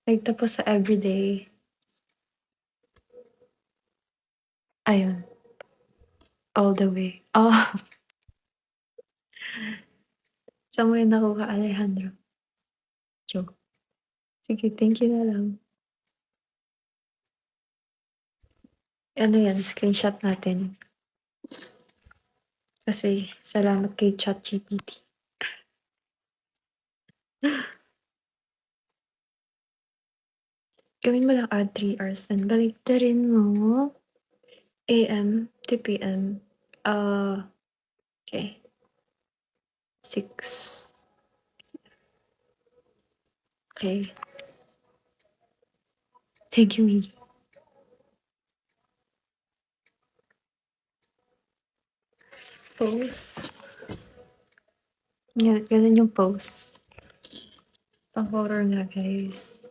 Like tapos sa everyday, ayun, all the way. Oh, saan mo yun nakuha, Alejandro? Joke. Sige, thank you na lang. Ano yan, screenshot natin. Kasi salamat kay ChatGPT. Gawin mo lang add 3 hours then baliktarin mo AM to PM. Okay. 6. Okay. Thank you, Mili. Pose. Ganun yung pose. Pang-horror nga, guys.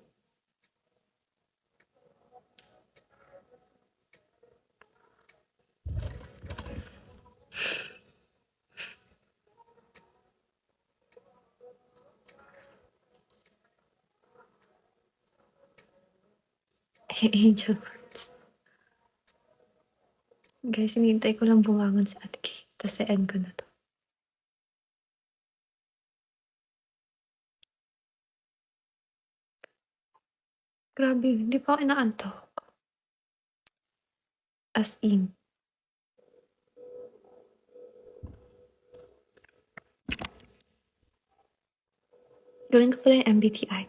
Angel words. Guys, hinihintay ko lang bumangon si Ate Kay. Tapos i-end ko na to. Grabe, hindi pa ako inaantok. As in. Gawin ko pala yung MBTI.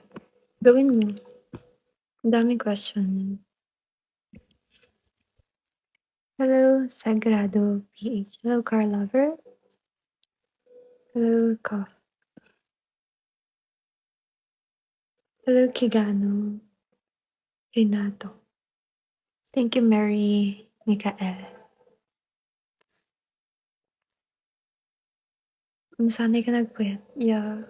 Gawin mo. Ang daming question. Hello, Sagrado PH. Hello, Car Lover. Hello, Cough. Hello, Kigano. Renato. Thank you, Mary Mikael. Nasanay ka nagpuyat. Yeah.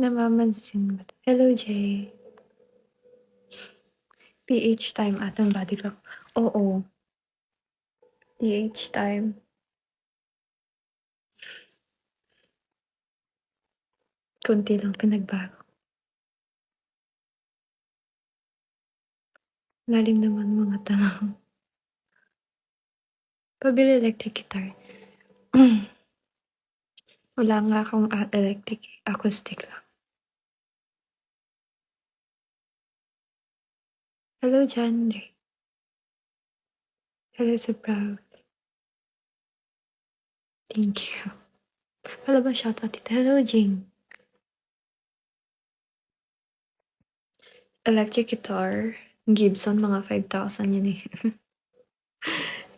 Namamansin ba? Hello, Jay. PH time atong body clock. Oo. PH time. Kunti lang pinagbago. Lalim naman mga tanong. Pabili electric guitar. Wala nga akong electric, acoustic lang. Hello, John. Hello, Supraw. Thank you. Wala ba shoutout dito? Hello, Jing. Electric guitar. Gibson, mga 5,000 yun eh.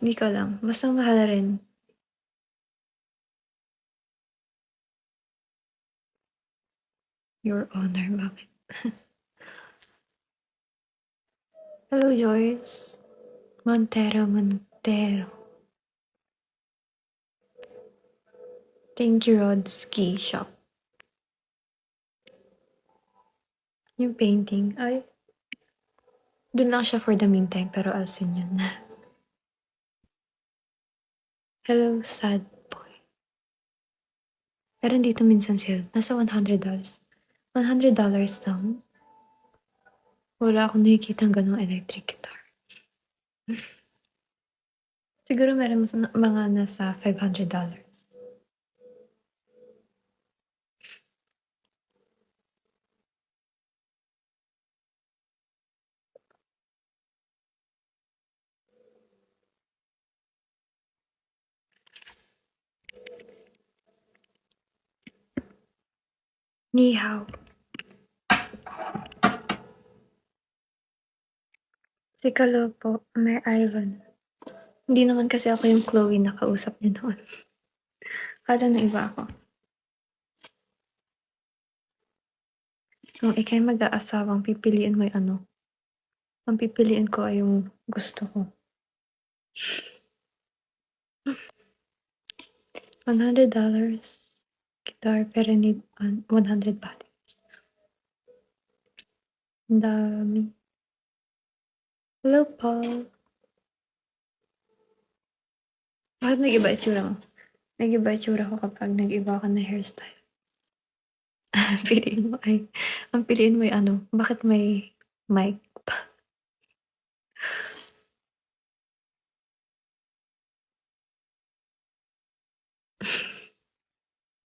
Hindi ko alam. Basta mahal rin. Your Honor, bakit? Hello, Joyce. Montero. Thank you, Rod Ski Shop. Yung painting, ay, dun lang siya for the meantime, pero I'll send yun. Hello, sad boy. Pero dito minsan sale. Nasa $100. $100 lang. Wala akong nakikitang ganong electric guitar. Siguro meron mas mga nasa $500. Ni hao. Si Kalo po, may Ivan. Hindi naman kasi ako yung Chloe na kausap niya noon. Kala na iba ako. Kung ikay mag-aasawang pipiliin mo yung ano, ang pipiliin ko ay yung gusto ko. $100 guitar pero need 100 batteries. Ang dami. Hello, Paul. Bakit nag-iba itsura mo? Nag-iba itsura ko kapag nag-iba ka na hairstyle. Piliin mo ay Ang piliin mo ano, bakit may mic pa?